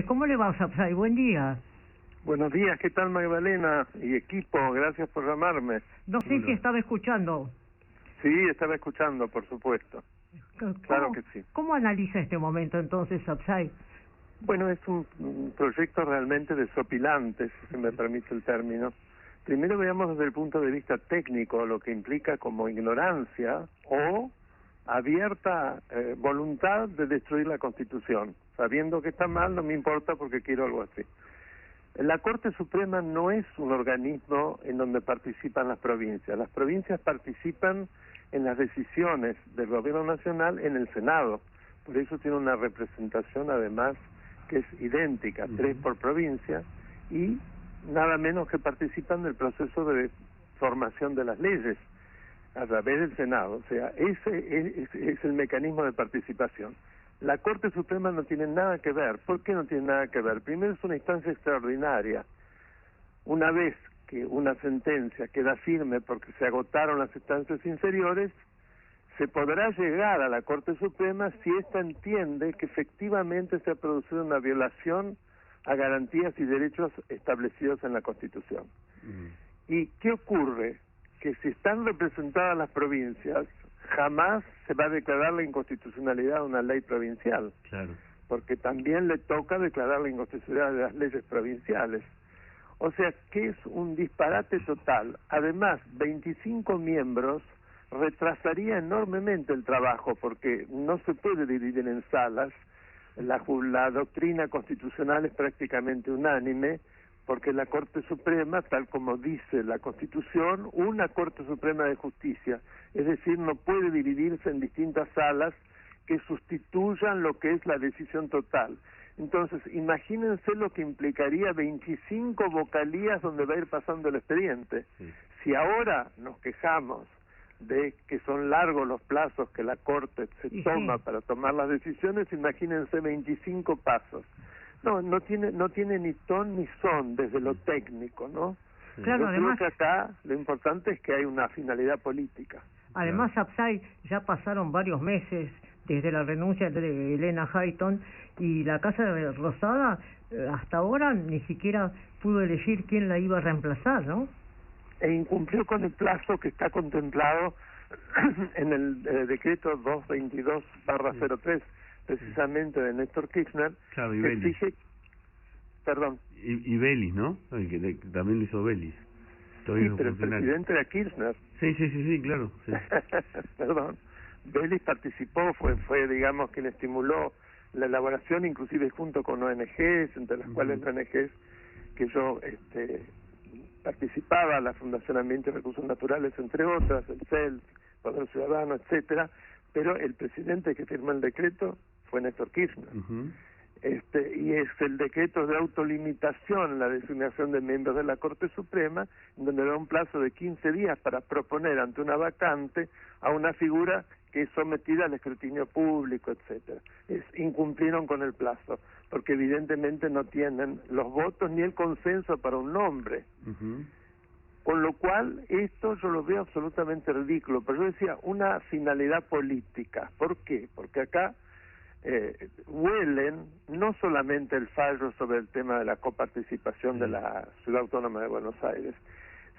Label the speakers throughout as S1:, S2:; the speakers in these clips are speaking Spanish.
S1: ¿Cómo le va, Sapsay? Buen día.
S2: Buenos días, ¿qué tal Magdalena y equipo? Gracias por llamarme.
S1: No sé si estaba escuchando.
S2: Sí, estaba escuchando, por supuesto. Claro que sí.
S1: ¿Cómo analiza este momento entonces, Sapsay?
S2: Bueno, es un proyecto realmente desopilante, si se me permite el término. Primero veamos desde el punto de vista técnico lo que implica como ignorancia o abierta voluntad de destruir la Constitución. Sabiendo que está mal, no me importa porque quiero algo así. La Corte Suprema no es un organismo en donde participan las provincias. Las provincias participan en las decisiones del Gobierno Nacional en el Senado. Por eso tiene una representación, además, que es idéntica, 3 por provincia, y nada menos que participan del proceso de formación de las leyes a través del Senado. O sea, ese es el mecanismo de participación. La Corte Suprema no tiene nada que ver. ¿Por qué no tiene nada que ver? Primero, es una instancia extraordinaria. Una vez que una sentencia queda firme porque se agotaron las instancias inferiores, se podrá llegar a la Corte Suprema si ésta entiende que efectivamente se ha producido una violación a garantías y derechos establecidos en la Constitución. ¿Y qué ocurre? Que si están representadas las provincias, jamás se va a declarar la inconstitucionalidad de una ley provincial.
S3: Claro.
S2: Porque también le toca declarar la inconstitucionalidad de las leyes provinciales. O sea, que es un disparate total. Además, 25 miembros retrasaría enormemente el trabajo, porque no se puede dividir en salas. La doctrina constitucional es prácticamente unánime, porque la Corte Suprema, tal como dice la Constitución, una Corte Suprema de Justicia, es decir, no puede dividirse en distintas salas que sustituyan lo que es la decisión total. Entonces, imagínense lo que implicaría 25 vocalías donde va a ir pasando el expediente. Sí. Si ahora nos quejamos de que son largos los plazos que la Corte se toma para tomar las decisiones, imagínense 25 pasos. No tiene ni ton ni son desde lo técnico, ¿no?
S1: Claro,
S2: yo
S1: además,
S2: creo que acá lo importante es que hay una finalidad política.
S1: Además, Sapsay, ya pasaron varios meses desde la renuncia de Elena Hayton y la Casa de Rosada hasta ahora ni siquiera pudo elegir quién la iba a reemplazar, ¿no?
S2: E incumplió con el plazo que está contemplado en el decreto 222/03, precisamente de Néstor Kirchner,
S3: claro, y
S2: que
S3: Vélez.
S2: exige... Perdón.
S3: Y Vélez, ¿no? Que también lo hizo Vélez.
S2: Sí, pero el presidente era Kirchner.
S3: Sí, claro. Sí.
S2: Perdón. Vélez participó, fue digamos quien estimuló la elaboración, inclusive junto con ONGs, entre las cuales ONGs que yo participaba, la Fundación Ambiente y Recursos Naturales, entre otras, el CEL, Poder Ciudadano, etcétera, pero el presidente que firmó el decreto fue Néstor Kirchner. Y es el decreto de autolimitación, la designación de miembros de la Corte Suprema, donde da un plazo de 15 días para proponer ante una vacante a una figura que es sometida al escrutinio público, etcétera. Incumplieron con el plazo, porque evidentemente no tienen los votos ni el consenso para un nombre. Con lo cual, esto yo lo veo absolutamente ridículo. Pero yo decía, una finalidad política. ¿Por qué? Porque acá huelen no solamente el fallo sobre el tema de la coparticipación de la Ciudad Autónoma de Buenos Aires,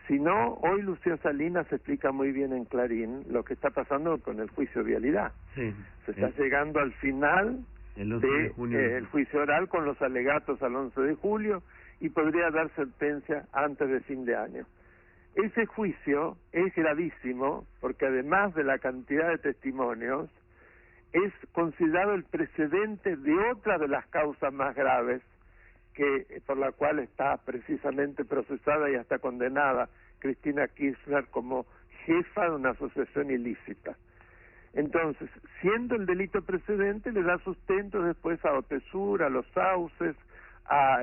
S2: sino hoy Lucía Salinas explica muy bien en Clarín lo que está pasando con el juicio de vialidad. Se está llegando al final del juicio oral con los alegatos al 11 de julio y podría dar sentencia antes de fin de año. Ese juicio es gravísimo porque además de la cantidad de testimonios, es considerado el precedente de otra de las causas más graves por la cual está precisamente procesada y hasta condenada Cristina Kirchner como jefa de una asociación ilícita. Entonces, siendo el delito precedente, le da sustento después a Otesur, a los sauces, a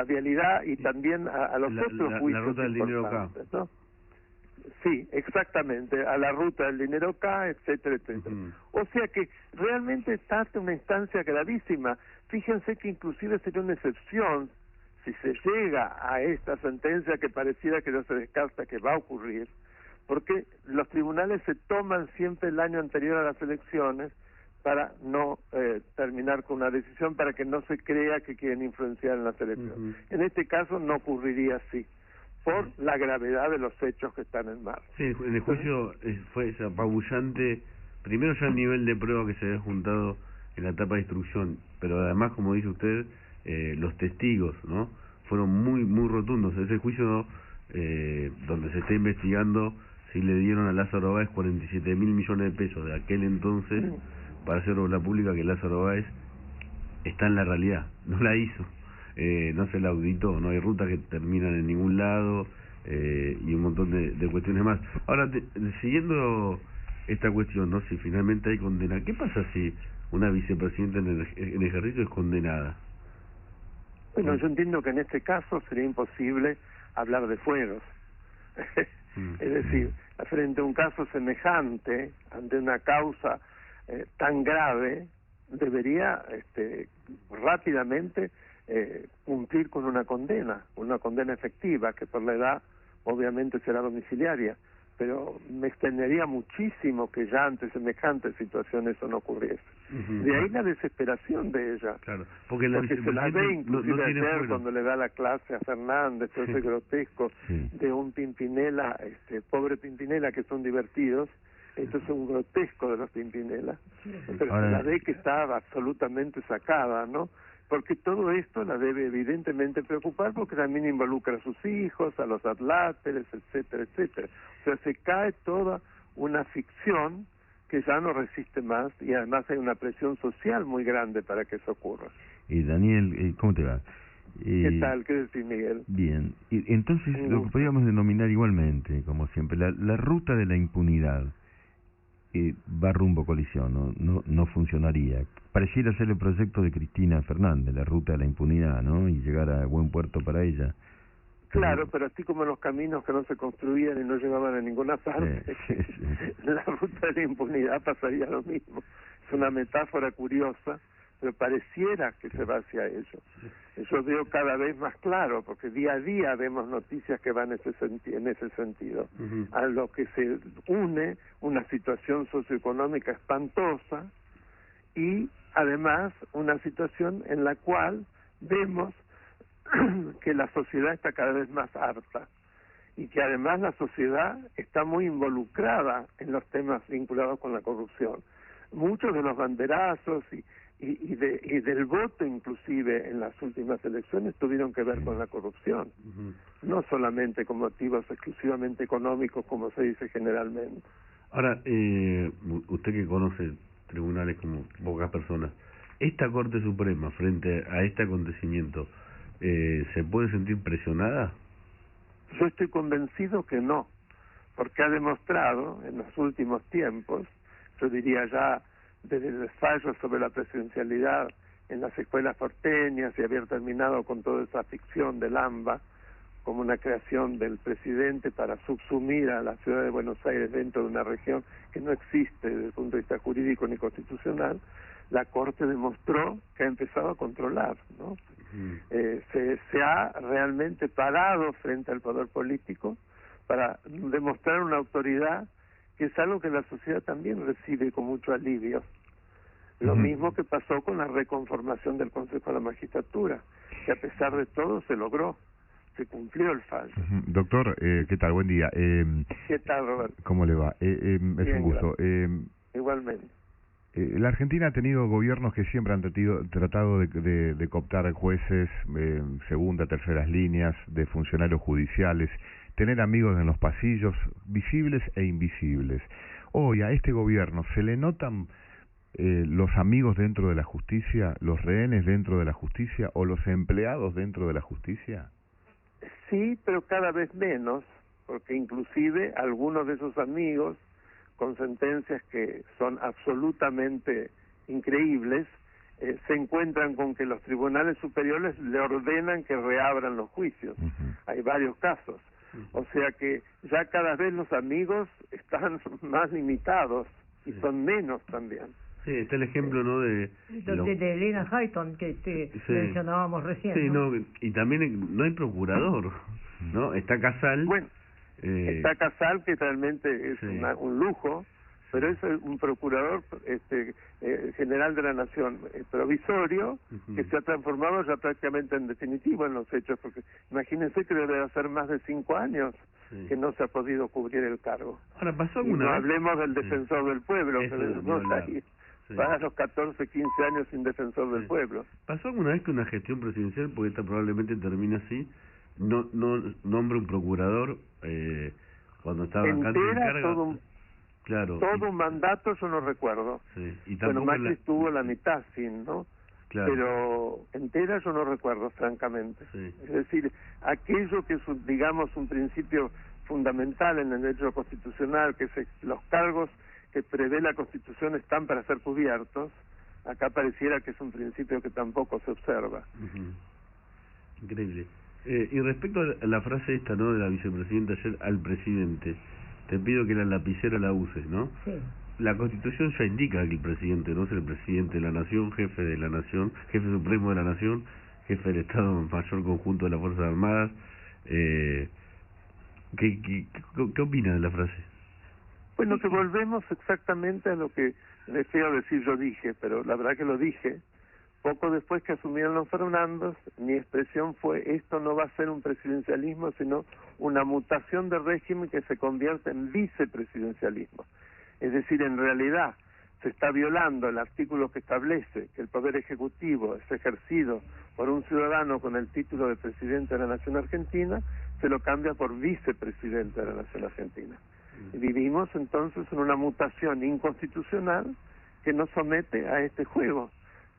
S2: vialidad y también a los otros juicios
S3: la ruta del dinero acá,
S2: ¿no? Sí, exactamente, a la ruta del dinero acá, etcétera, etcétera. O sea que realmente está hasta una instancia gravísima. Fíjense que inclusive sería una excepción si se llega a esta sentencia que pareciera que no se descarta que va a ocurrir, porque los tribunales se toman siempre el año anterior a las elecciones para no terminar con una decisión, para que no se crea que quieren influenciar en la selección. En este caso no ocurriría así, por la gravedad de los hechos que están en marcha.
S3: Sí, en el juicio fue apabullante, primero ya el nivel de prueba que se había juntado en la etapa de instrucción, pero además, como dice usted, los testigos, ¿no?, fueron muy rotundos. Ese juicio donde se está investigando si le dieron a Lázaro Báez 47.000 millones de pesos de aquel entonces para hacer obra pública, que Lázaro Báez está en la realidad, no la hizo, no se la auditó, no hay rutas que terminan en ningún lado, y un montón de cuestiones más. Ahora, siguiendo esta cuestión, ¿no?, si finalmente hay condena, ¿qué pasa si una vicepresidenta en ejercicio es condenada?
S2: Bueno, yo entiendo que en este caso sería imposible hablar de fueros. Es decir, frente a un caso semejante, ante una causa tan grave, debería rápidamente cumplir con una condena efectiva, que por la edad obviamente será domiciliaria, pero me extendería muchísimo que ya ante semejante situación eso no ocurriese. De ahí la desesperación de ella,
S3: claro, porque
S2: se la ve inclusive ayer cuando le da la clase a Fernández, todo ese grotesco de un Pimpinela, pobre Pimpinela, que son divertidos. Esto es un grotesco de los Pimpinela, pero se la ve que estaba absolutamente sacada, ¿no? Porque todo esto la debe evidentemente preocupar, porque también involucra a sus hijos, a los adláteres, etcétera, etcétera. O sea, se cae toda una ficción que ya no resiste más, y además hay una presión social muy grande para que eso ocurra.
S4: Daniel, ¿cómo te va?
S2: ¿Qué tal? ¿Qué decís, Miguel?
S4: Bien. Y entonces, lo que podríamos denominar igualmente, como siempre, la ruta de la impunidad va rumbo a colisión, no funcionaría. Pareciera ser el proyecto de Cristina Fernández, la ruta de la impunidad, ¿no?, y llegar a buen puerto para ella.
S2: Claro, pero así como los caminos que no se construían y no llevaban a ninguna parte, la ruta de la impunidad pasaría lo mismo. Es una metáfora curiosa, pero pareciera que se va hacia ello. Eso veo cada vez más claro, porque día a día vemos noticias que van en ese sentido, a lo que se une una situación socioeconómica espantosa y además una situación en la cual vemos que la sociedad está cada vez más harta, y que además la sociedad está muy involucrada en los temas vinculados con la corrupción. Muchos de los banderazos y del voto inclusive en las últimas elecciones tuvieron que ver con la corrupción, no solamente con motivos exclusivamente económicos como se dice generalmente.
S3: Ahora, usted que conoce tribunales como pocas personas, esta Corte Suprema frente a este acontecimiento, ¿se puede sentir presionada?
S2: Yo estoy convencido que no, porque ha demostrado en los últimos tiempos, yo diría ya desde el fallo sobre la presidencialidad en las escuelas porteñas, y había terminado con toda esa ficción del AMBA como una creación del presidente para subsumir a la ciudad de Buenos Aires dentro de una región que no existe desde el punto de vista jurídico ni constitucional. La Corte demostró que ha empezado a controlar, ¿no? Se ha realmente parado frente al poder político para demostrar una autoridad que es algo que la sociedad también recibe con mucho alivio. Lo mismo que pasó con la reconformación del Consejo de la Magistratura, que a pesar de todo se logró, se cumplió el fallo.
S4: Doctor, ¿qué tal? Buen día.
S2: ¿Qué tal, Roberto?
S4: ¿Cómo le va? Es
S2: Bien,
S4: un gusto.
S2: Igualmente.
S4: La Argentina ha tenido gobiernos que siempre han tratado de cooptar jueces, segunda, terceras líneas, de funcionarios judiciales, tener amigos en los pasillos, visibles e invisibles. Hoy a este gobierno se le notan los amigos dentro de la justicia, los rehenes dentro de la justicia o los empleados dentro de la justicia.
S2: Sí, pero cada vez menos, porque inclusive algunos de esos amigos, con sentencias que son absolutamente increíbles, se encuentran con que los tribunales superiores le ordenan que reabran los juicios. Hay varios casos. O sea que ya cada vez los amigos están más limitados y son menos también.
S3: Sí, está el ejemplo, ¿no?, de
S1: Elena Hayton, que mencionábamos recién.
S3: Sí,
S1: ¿no?
S3: Y también no hay procurador, ¿no? Está Casal.
S2: Bueno, está Casal, que realmente es un lujo, pero es un procurador general de la Nación provisorio, que se ha transformado ya prácticamente en definitivo en los hechos, porque imagínense que debe hacer más de 5 años que no se ha podido cubrir el cargo.
S3: Ahora, ¿pasó
S2: Y
S3: alguna
S2: no
S3: vez?
S2: hablemos del defensor del pueblo,
S3: Eso
S2: que
S3: ni
S2: no
S3: hablar.
S2: está ahí.
S3: Sí.
S2: Para los 14, 15 años sin defensor del pueblo.
S3: ¿Pasó alguna vez que una gestión presidencial, porque esta probablemente termina así, no nombre un procurador cuando estaba vacante de
S2: Entera
S3: cargo?
S2: todo un,
S3: Claro.
S2: todo un mandato yo no recuerdo.
S3: Sí. Y
S2: Bueno,
S3: tampoco
S2: Macri estuvo la mitad sin, ¿no?
S3: Claro.
S2: Pero entera yo no recuerdo, francamente.
S3: Sí.
S2: Es decir, aquello que es, digamos, un principio fundamental en el derecho constitucional, que los cargos que prevé la Constitución están para ser cubiertos, acá pareciera que es un principio que tampoco se observa.
S3: Increíble. Y respecto a la frase esta, ¿no?, de la vicepresidenta ayer al presidente, te pido que la lapicera la uses, ¿no?
S1: Sí.
S3: La Constitución ya indica que el presidente no es el presidente de la Nación, jefe de la Nación, jefe supremo de la Nación, jefe del Estado Mayor Conjunto de las Fuerzas Armadas. ¿Qué opina de la frase?
S2: Bueno, que volvemos exactamente a lo que deseo decir yo dije, pero la verdad que lo dije. Poco después que asumieron los Fernandos, mi expresión fue: esto no va a ser un presidencialismo, sino una mutación de régimen que se convierte en vicepresidencialismo. Es decir, en realidad se está violando el artículo que establece que el Poder Ejecutivo es ejercido por un ciudadano con el título de Presidente de la Nación Argentina, se lo cambia por Vicepresidente de la Nación Argentina. Y vivimos entonces en una mutación inconstitucional que nos somete a este juego,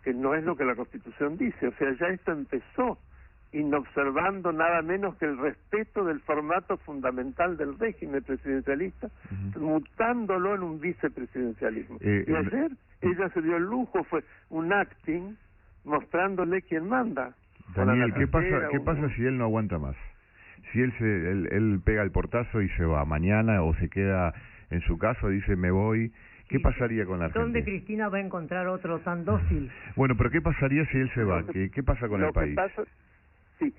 S2: que no es lo que la Constitución dice. O sea, ya esto empezó inobservando nada menos que el respeto del formato fundamental del régimen presidencialista, mutándolo en un vicepresidencialismo. Y ayer ella se dio el lujo, fue un acting mostrándole quién manda.
S4: Daniel, ¿qué pasa si él no aguanta más? Si él pega el portazo y se va mañana, o se queda en su casa, dice me voy, ¿qué pasaría con la Argentina?
S1: ¿Dónde Cristina va a encontrar otro tan dócil?
S4: Bueno, pero ¿qué pasaría si él se va? ¿Qué pasa con el país?
S2: Sí,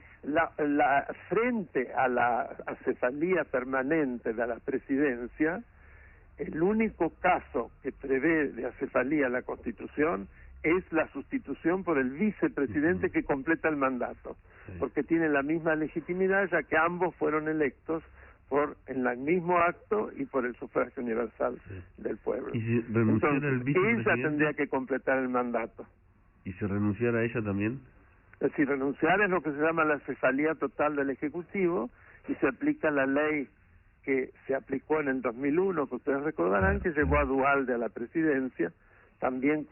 S2: frente a la acefalía permanente de la presidencia, el único caso que prevé de acefalía la Constitución es la sustitución por el vicepresidente que completa el mandato, porque tiene la misma legitimidad, ya que ambos fueron electos en el mismo acto y por el sufragio universal del pueblo.
S3: ¿Y si renunciara
S2: Entonces,
S3: el vicepresidente?
S2: ella tendría que completar el mandato.
S3: ¿Y si renunciara a ella también?
S2: Si renunciar es lo que se llama la cefalía total del Ejecutivo, y se aplica la ley que se aplicó en el 2001, que ustedes recordarán, que llevó a Duhalde a la presidencia, también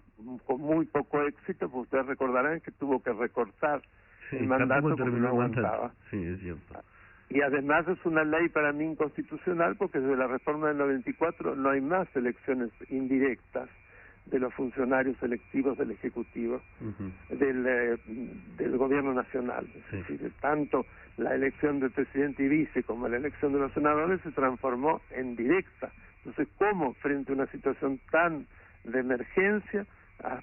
S2: con muy poco éxito, porque ustedes recordarán que tuvo que recortar el mandato porque no aguantaba.
S3: Sí, es cierto.
S2: Y además es una ley para mí inconstitucional, porque desde la reforma del 94 no hay más elecciones indirectas de los funcionarios electivos del Ejecutivo, del Gobierno Nacional. Es decir, tanto la elección del presidente y vice como la elección de los senadores se transformó en directa. Entonces, ¿cómo frente a una situación tan de emergencia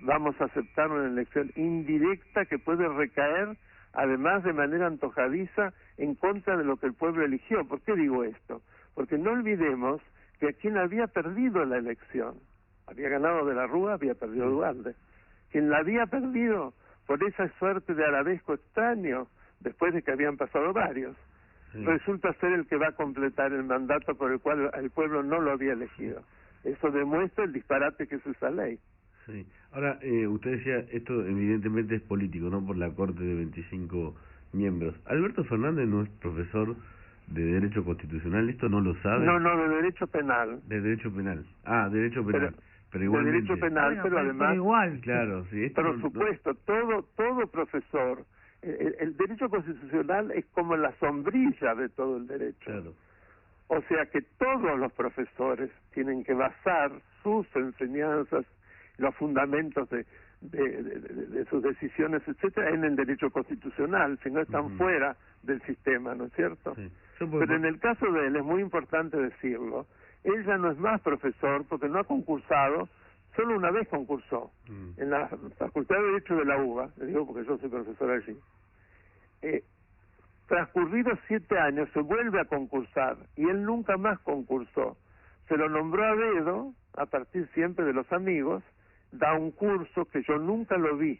S2: vamos a aceptar una elección indirecta que puede recaer, además de manera antojadiza, en contra de lo que el pueblo eligió? ¿Por qué digo esto? Porque no olvidemos que quien había perdido la elección, había ganado De la Rúa, había perdido Duhalde. Quien la había perdido por esa suerte de arabesco extraño, después de que habían pasado varios, resulta ser el que va a completar el mandato por el cual el pueblo no lo había elegido. Eso demuestra el disparate que es esa ley.
S3: Sí. Ahora, usted decía, esto evidentemente es político, ¿no?, por la Corte de 25 miembros. Alberto Fernández no es profesor de Derecho Constitucional, ¿esto no lo sabe?
S2: No, de Derecho Penal.
S3: De Derecho Penal. Derecho Penal. Pero igualmente.
S2: De Derecho Penal,
S1: bueno,
S2: pero además...
S1: igual.
S3: Claro, sí.
S2: Por supuesto, todo profesor... El derecho constitucional es como la sombrilla de todo el derecho.
S3: Claro.
S2: O sea que todos los profesores tienen que basar sus enseñanzas, los fundamentos de sus decisiones, etcétera, en el derecho constitucional, si no están fuera del sistema, ¿no es cierto?
S3: Sí.
S2: Pero en el caso de él es muy importante decirlo, él ya no es más profesor porque no ha concursado, solo una vez concursó, en la Facultad de Derecho de la UBA, le digo porque yo soy profesor allí. Transcurridos 7 años se vuelve a concursar y él nunca más concursó. Se lo nombró a dedo a partir siempre de los amigos, da un curso que yo nunca lo vi.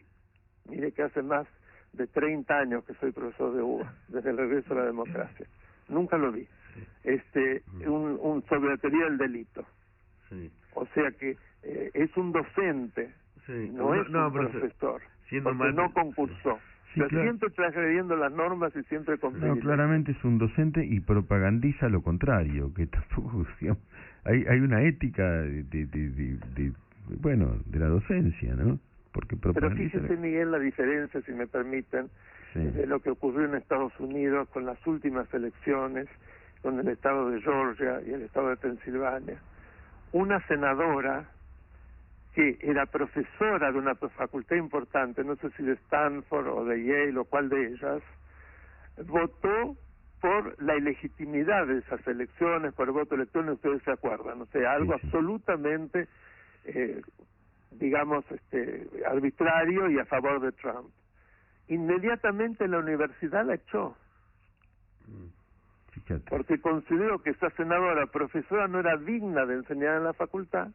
S2: Mire que hace más de 30 años que soy profesor de UBA, desde el regreso a la democracia. Nunca lo vi. Un sobre la teoría del delito.
S3: Sí.
S2: O sea que es un docente,
S3: Sí.
S2: no es un profesor,
S3: siendo
S2: porque
S3: mal,
S2: no concursó.
S5: Sí,
S2: Pero
S5: claro.
S2: siempre transgrediendo las normas y siempre con
S5: No,
S2: privilegios.
S5: claramente es un docente y propagandiza lo contrario, que tampoco, digamos, hay una ética bueno, de la docencia, ¿no? Porque
S2: Pero
S5: propagandiza...
S2: fíjese, Miguel, la diferencia, si me permiten,
S5: Sí.
S2: de lo que ocurrió en Estados Unidos con las últimas elecciones, con el estado de Georgia y el estado de Pensilvania. Una senadora que era profesora de una facultad importante, no sé si de Stanford o de Yale o cuál de ellas, votó por la ilegitimidad de esas elecciones, por el voto electrónico, ustedes se acuerdan, o sea, algo
S5: Sí.
S2: absolutamente, digamos, arbitrario y a favor de Trump. Inmediatamente la universidad la echó,
S5: Fíjate.
S2: porque consideró que esa senadora profesora no era digna de enseñar en la facultad,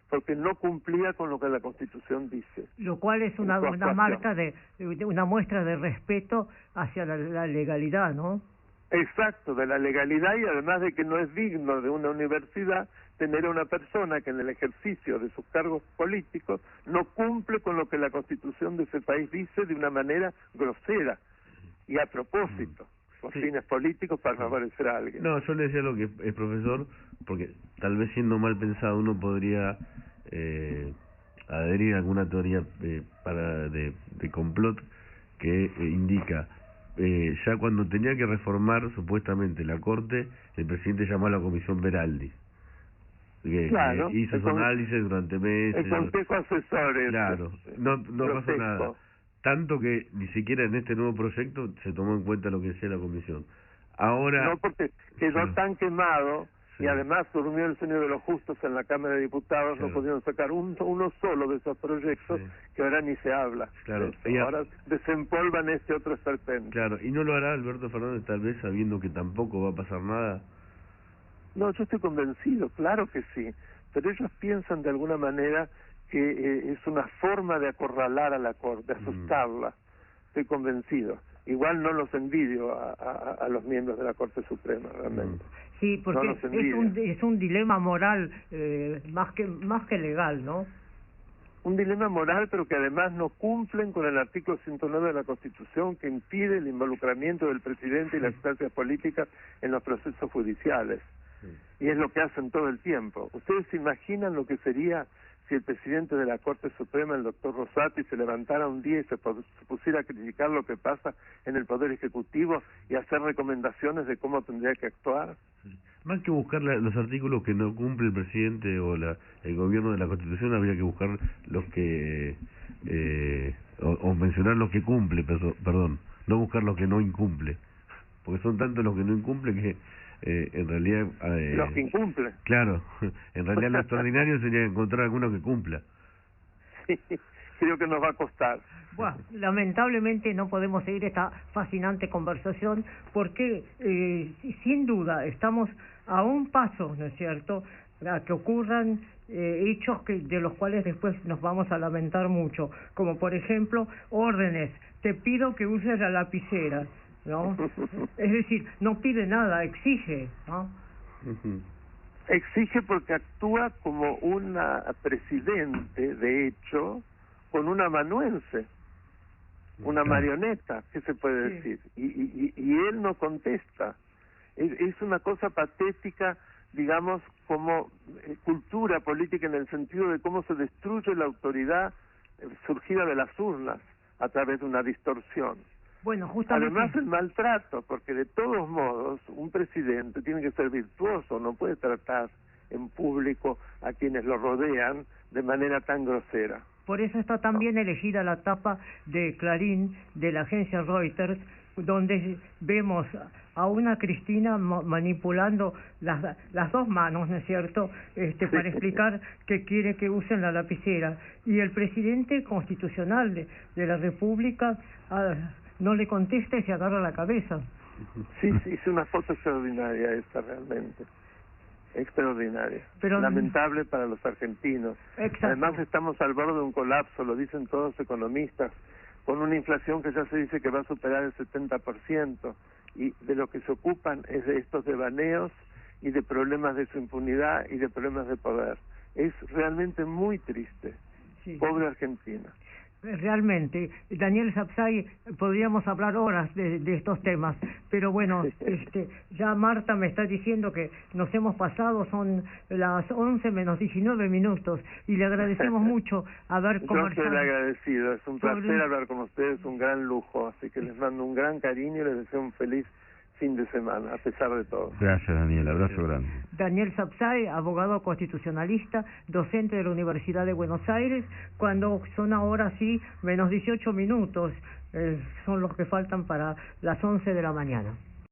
S2: porque no cumplía con lo que la Constitución dice.
S1: Lo cual es una marca de una muestra de respeto hacia la legalidad, ¿no?
S2: Exacto, de la legalidad, y además de que no es digno de una universidad tener a una persona que en el ejercicio de sus cargos políticos no cumple con lo que la Constitución de ese país dice de una manera grosera y a propósito, por
S3: Sí.
S2: fines políticos para favorecer a alguien.
S3: No, yo le decía lo que es profesor, porque tal vez siendo mal pensado uno podría adherir a alguna teoría de complot que indica ya cuando tenía que reformar supuestamente la Corte, el presidente llamó a la Comisión Veraldi, que
S2: Claro,
S3: hizo su análisis durante meses.
S2: El Consejo Asesor.
S3: Claro, no pasó
S2: protesto.
S3: nada. Tanto que ni siquiera en este nuevo proyecto se tomó en cuenta lo que decía la Comisión. Ahora...
S2: No, porque quedó
S3: Sí.
S2: tan quemado,
S3: Sí.
S2: y además durmió el sueño de los justos en la Cámara de Diputados,
S3: Claro.
S2: no pudieron sacar uno solo de esos proyectos,
S3: Sí.
S2: que ahora ni se habla.
S3: Claro.
S2: De eso. Ahora desempolvan este otro serpente.
S3: Claro, y no lo hará Alberto Fernández tal vez sabiendo que tampoco va a pasar nada.
S2: No, yo estoy convencido, claro que sí, pero ellos piensan de alguna manera que es una forma de acorralar a la Corte, asustarla. Estoy convencido. Igual no los envidio a los miembros de la Corte Suprema, realmente.
S1: Sí, porque
S2: No los envidio.
S1: es un dilema moral más que legal, ¿no?
S2: Un dilema moral, pero que además no cumplen con el artículo 109 de la Constitución, que impide el involucramiento del presidente y las instancias políticas en los procesos judiciales. Y es lo que hacen todo el tiempo. ¿Ustedes se imaginan lo que sería si el presidente de la Corte Suprema, el doctor Rosati, se levantara un día y se pusiera a criticar lo que pasa en el Poder Ejecutivo y hacer recomendaciones de cómo tendría que actuar?
S3: Más que buscar los artículos que no cumple el presidente o el gobierno de la Constitución, habría que buscar los que... o mencionar los que cumple, perdón, no buscar los que no incumple. Porque son tantos los que no incumple que en realidad...
S2: Los que incumplen.
S3: Claro, en realidad lo extraordinario sería encontrar alguno que cumpla.
S2: Sí, creo que nos va a costar.
S1: Bueno, lamentablemente no podemos seguir esta fascinante conversación porque sin duda estamos a un paso, ¿no es cierto?, a que ocurran hechos de los cuales después nos vamos a lamentar mucho, como por ejemplo órdenes, te pido que uses la lapicera, ¿no? Es decir, no pide nada, exige, ¿no?
S2: Exige porque actúa como una presidente, de hecho, con un amanuense, una marioneta, ¿qué se puede decir? Y él no contesta. Es una cosa patética, digamos, como cultura política en el sentido de cómo se destruye la autoridad surgida de las urnas a través de una distorsión.
S1: Bueno, justamente...
S2: Además el maltrato, porque de todos modos un presidente tiene que ser virtuoso, no puede tratar en público a quienes lo rodean de manera tan grosera.
S1: Por eso está también elegida la tapa de Clarín de la agencia Reuters, donde vemos a una Cristina manipulando las dos manos, ¿no es cierto?, para explicar que quiere que usen la lapicera. Y el presidente constitucional de la República no le contesta y se agarra la cabeza.
S2: Sí, es una foto extraordinaria esta realmente. extraordinaria,
S1: Pero,
S2: lamentable para los argentinos.
S1: Exacto.
S2: Además estamos al borde de un colapso, lo dicen todos los economistas, con una inflación que ya se dice que va a superar el 70%, y de lo que se ocupan es de estos devaneos y de problemas de su impunidad y de problemas de poder. Es realmente muy triste.
S1: Sí.
S2: Pobre Argentina.
S1: Realmente, Daniel Sapsay, podríamos hablar horas de estos temas, pero bueno, ya Marta me está diciendo que nos hemos pasado, son las 11 menos 19 minutos, y le agradecemos mucho haber conversado.
S2: Yo soy agradecido, es un placer hablar con ustedes, un gran lujo, así que les mando un gran cariño y les deseo un feliz fin de semana, a pesar de todo.
S5: Gracias, Daniel, abrazo grande.
S1: Daniel Sapsay, abogado constitucionalista, docente de la Universidad de Buenos Aires, cuando son ahora sí menos 18 minutos, son los que faltan para las 11 de la mañana.